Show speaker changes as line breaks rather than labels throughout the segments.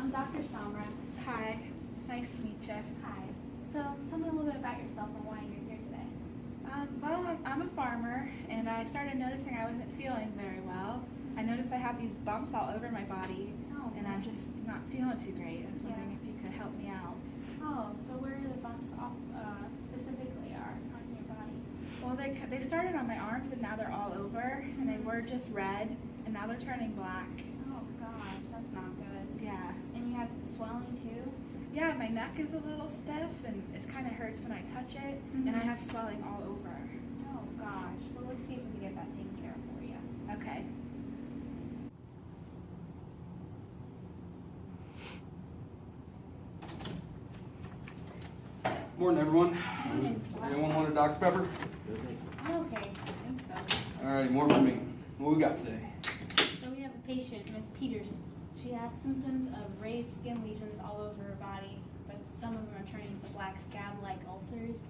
I'm Dr. Samra.
Hi, nice to meet you.
Hi. So tell me a little bit about yourself and why you're here today.
I'm a farmer, and I started noticing I wasn't feeling very well. I noticed I have these bumps all over my body, and I'm just not feeling too great. I was wondering if you could help me out.
Oh, so where the bumps specifically are on your body?
Well, they started on my arms, and now they're all over, and they were just red, and now they're turning black.
Oh gosh, that's not good.
Yeah.
And you have swelling too?
Yeah, my neck is a little stiff, and it kind of hurts when I touch it, and I have swelling all over.
Oh gosh. Well, let's see if we can get that taken care of for you.
Okay.
Morning, everyone.
Morning.
Anyone want a Dr. Pepper?
I'm okay. Thanks, though.
Alrighty, more from me. What we got today?
So we have a patient, Miss Peters. She has symptoms of raised skin lesions all over her body, but some of them are turning to black scab-like ulcers.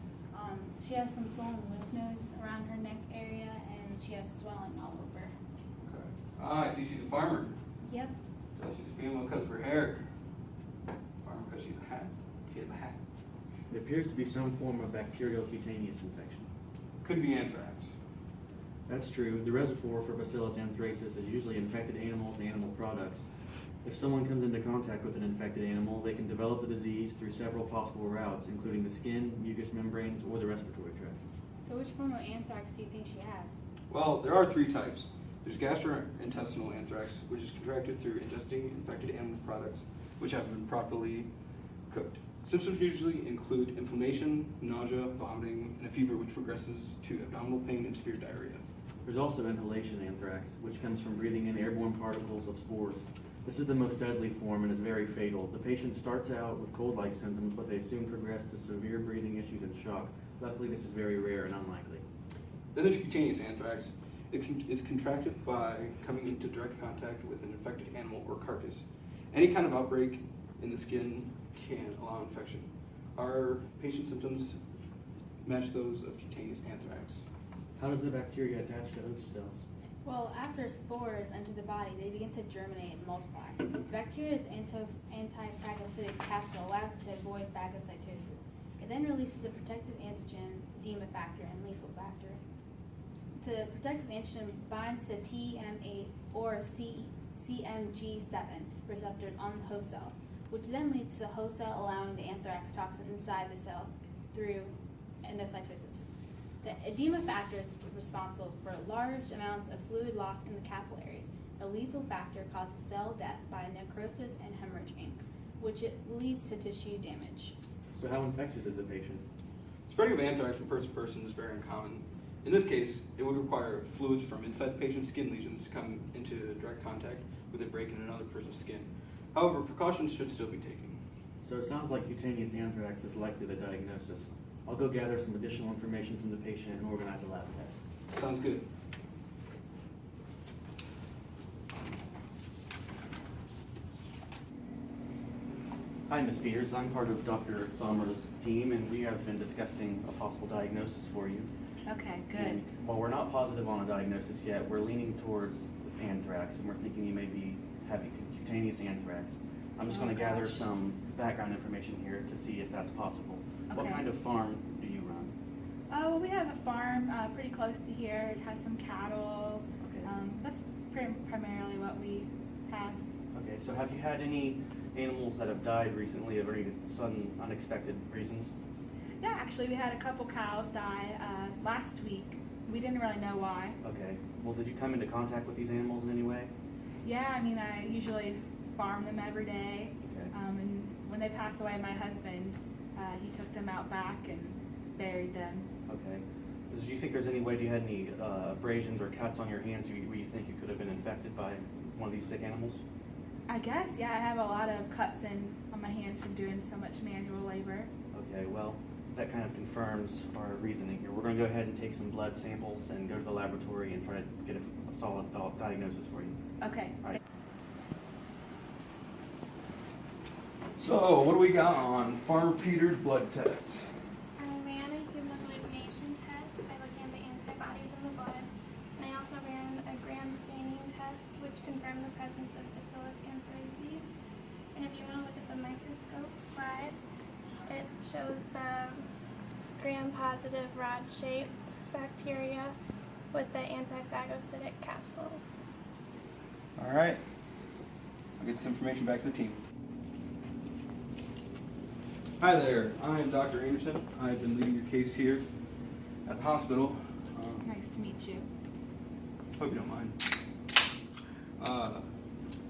She has some swollen lymph nodes around her neck area, and she has swelling all over.
Okay. Ah, I see she's a farmer.
Yep.
So she's a female because of her hair. Farmer because she's a hat. She has a hat.
It appears to be some form of bacterial cutaneous infection.
Could be anthrax.
That's true. The reservoir for Bacillus anthracis is usually infected animals and animal products. If someone comes into contact with an infected animal, they can develop the disease through several possible routes, including the skin, mucous membranes, or the respiratory tract.
So which form of anthrax do you think she has?
Well, there are three types. There's gastrointestinal anthrax, which is contracted through ingesting infected animal products which have been properly cooked. Symptoms usually include inflammation, nausea, vomiting, and a fever which progresses to abdominal pain and severe diarrhea.
There's also inhalation anthrax, which comes from breathing in airborne particles of spores. This is the most deadly form and is very fatal. The patient starts out with cold-like symptoms, but they soon progress to severe breathing issues and shock. Luckily, this is very rare and unlikely.
Then there's cutaneous anthrax. It's contracted by coming into direct contact with an infected animal or carcass. Any kind of outbreak in the skin can allow infection. Our patient's symptoms match those of cutaneous anthrax.
How does the bacteria attach to host cells?
Well, after spores enter the body, they begin to germinate and multiply. The bacteria's anti-phagocytic capsule allows it to avoid phagocytosis. It then releases a protective antigen, edema factor, and lethal factor. The protective antigen binds to TM8 or CMG7 receptors on the host cells, which then leads to the host cell allowing the anthrax toxin inside the cell through endocytosis. The edema factor is responsible for large amounts of fluid loss in the capillaries. The lethal factor causes cell death by necrosis and hemorrhaging, which it leads to tissue damage.
So how infectious is the patient?
Spreading of anthrax from person to person is very uncommon. In this case, it would require fluids from inside the patient's skin lesions to come into direct contact with it breaking another person's skin. However, precautions should still be taken.
So it sounds like cutaneous anthrax is likely the diagnosis. I'll go gather some additional information from the patient and organize a lab test.
Sounds good.
Hi, Ms. Peters. I'm part of Dr. Sommer's team, and we have been discussing a possible diagnosis for you.
Okay, good.
And while we're not positive on a diagnosis yet, we're leaning towards anthrax, and we're thinking you may be having cutaneous anthrax. I'm just going to gather some background information here to see if that's possible. What
Okay.
kind of farm do you run?
Well, we have a farm pretty close to here. It has some cattle.
Okay.
That's primarily what we have.
Okay, so have you had any animals that have died recently of any sudden, unexpected reasons?
Yeah, actually, we had a couple cows die last week. We didn't really know why.
Okay. Well, did you come into contact with these animals in any way?
Yeah, I mean, I usually farm them every day.
Okay.
And when they passed away, my husband, he took them out back and buried them.
Okay. Do you think there's any way, do you have any abrasions or cuts on your hands where you think you could have been infected by one of these sick animals?
I guess, yeah, I have a lot of cuts on my hands from doing so much manual labor.
Okay, well, that kind of confirms our reasoning here. We're going to go ahead and take some blood samples and go to the laboratory and try to get a solid diagnosis for you.
Okay.
All right.
So, what do we got on Farmer Peter's blood tests?
I ran a hemoglobination test by looking at the antibodies in the blood, and I also ran a gram staining test, which confirmed the presence of Bacillus anthracis. And if you want to look at the microscope slide, it shows the gram-positive rod-shaped bacteria with the antiphagocytic capsules.
All right. I'll get this information back to the team. Hi there. I am Dr. Anderson. I've been leading your case here at the hospital.
Nice to meet you.
Hope you don't mind.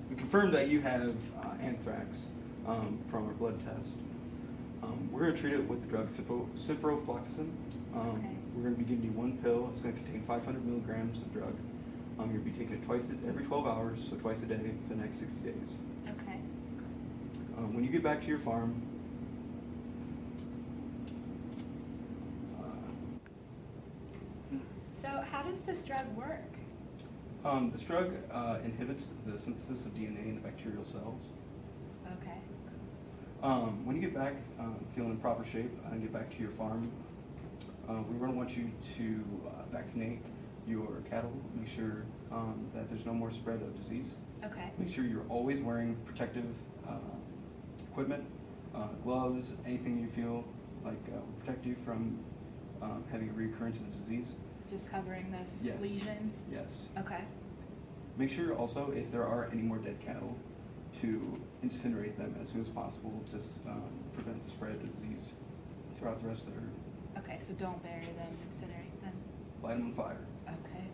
We confirmed that you have anthrax from our blood test. We're going to treat it with the drug ciprofloxacin.
Okay.
We're going to be giving you one pill. It's going to contain 500 milligrams of drug. You're going to be taking it every 12 hours, so twice a day for the next 60 days.
Okay.
When you get back to your farm,
So how does this drug work?
this drug inhibits the synthesis of DNA in the bacterial cells.
Okay.
When you get back feeling in proper shape and get back to your farm, we're going to want you to vaccinate your cattle, make sure that there's no more spread of disease.
Okay.
Make sure you're always wearing protective equipment, gloves, anything you feel like will protect you from having a recurrence of the disease.
Just covering those
Yes.
lesions?
Yes.
Okay.
Make sure also, if there are any more dead cattle, to incinerate them as soon as possible to prevent the spread of disease throughout the rest of the herd.
Okay, so don't bury them, incinerate them.
Light them on fire.
Okay.